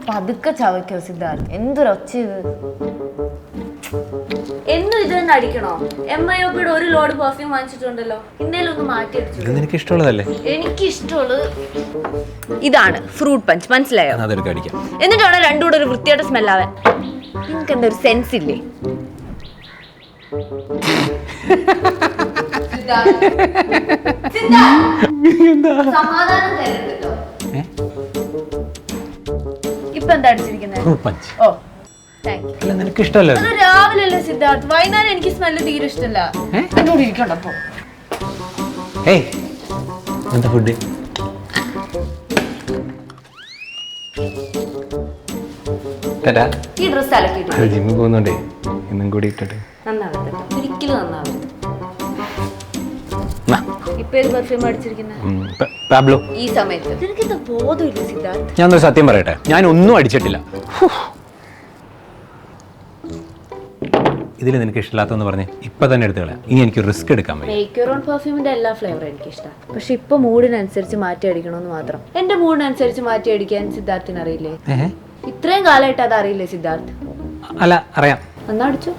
പതുക്കെ ചവയ്ക്കോ സിദ്ധാർത്ഥ്. എന്തൊരൊച്ച ഇത്. എന്നും ഇത് തന്നെ അടിക്കണോ? MIOPയുടെ ഒരു ലോഡ് പെർഫ്യൂം വാങ്ങിച്ചിട്ടുണ്ടല്ലോ, ഇന്നേലും ഒന്ന് മാറ്റി അടിച്ചു. നിനക്ക് ഇഷ്ടമുള്ളതല്ലേ? എനിക്ക് ഇഷ്ടമുള്ളത് ഇതാണ് ഫ്രൂട്ട് പഞ്ച്, മനസ്സിലായോ? അതെടുക്കാം അടിക്കാം. എന്നിട്ടാണ് രണ്ടും കൂടെ ഒരു വൃത്തിയായിട്ട് സ്മെല്ലാവാൻ. നിങ്ങൾക്ക് എന്താ ഒരു സെൻസ് ഇല്ലേ? ഇപ്പൊ എന്താ അടിച്ചിരിക്കുന്നത്? Fruit punch. Oh thank you. അല്ല നിനക്ക് ഇഷ്ടമല്ലേ? അത് രാവിലെ അല്ലേ സിദ്ധാർത്ഥ്, വൈകുന്നേരം എനിക്ക് സ്മെല്ല് തീരെ ഇഷ്ടമല്ല. എന്നോട് ഇരിക്കണ്ട അപ്പൊ. ഏയ് എന്താ ഫുഡ്? ഈ ഡ്രസ് അലക്കിയിട്ട് ജിമ്മിൽ പോകുന്നുണ്ടേ, ഇന്നും കൂടി ഇട്ടിട്ട് നന്നാവട്ടെ, ഒരിക്കലും നന്നാവട്ടെ. ഇപ്പൊ ഏത് പെർഫ്യൂം അടിച്ചിരിക്കുന്നത് പാബ്ലോ. ഈ സമയത്ത്? നിനക്ക് എന്താ ബോധമില്ല സിദ്ധാർത്ഥ്? ഞാനൊരു സത്യം പറയട്ടെ, ഞാൻ ഒന്നും അടിച്ചിട്ടില്ല. ഇതിൽ നിനക്ക് ഇഷ്ടമില്ലാത്തെന്ന് പറഞ്ഞ് ഇപ്പൊ തന്നെ എടുത്ത് കളയാം. ഇനി എനിക്ക് റിസ്ക് എടുക്കാൻ പറ്റും. മേക്ക് യുവർ ഓൺ പെർഫ്യൂമിന്റെ എല്ലാ ഫ്ലേവറും എനിക്ക് ഇഷ്ടമാണ്. പക്ഷെ ഇപ്പൊ മൂഡിനനുസരിച്ച് മാറ്റി അടിക്കണമെന്ന് മാത്രം. എന്റെ മൂഡിനനുസരിച്ച് മാറ്റി അടിക്കാൻ സിദ്ധാർത്ഥിന് അറിയില്ലേ? ഇത്രയും കാലമായിട്ട് അത് അറിയില്ലേ സിദ്ധാർത്ഥ്? അല്ല അറിയാം. എന്നാ അടിച്ചു.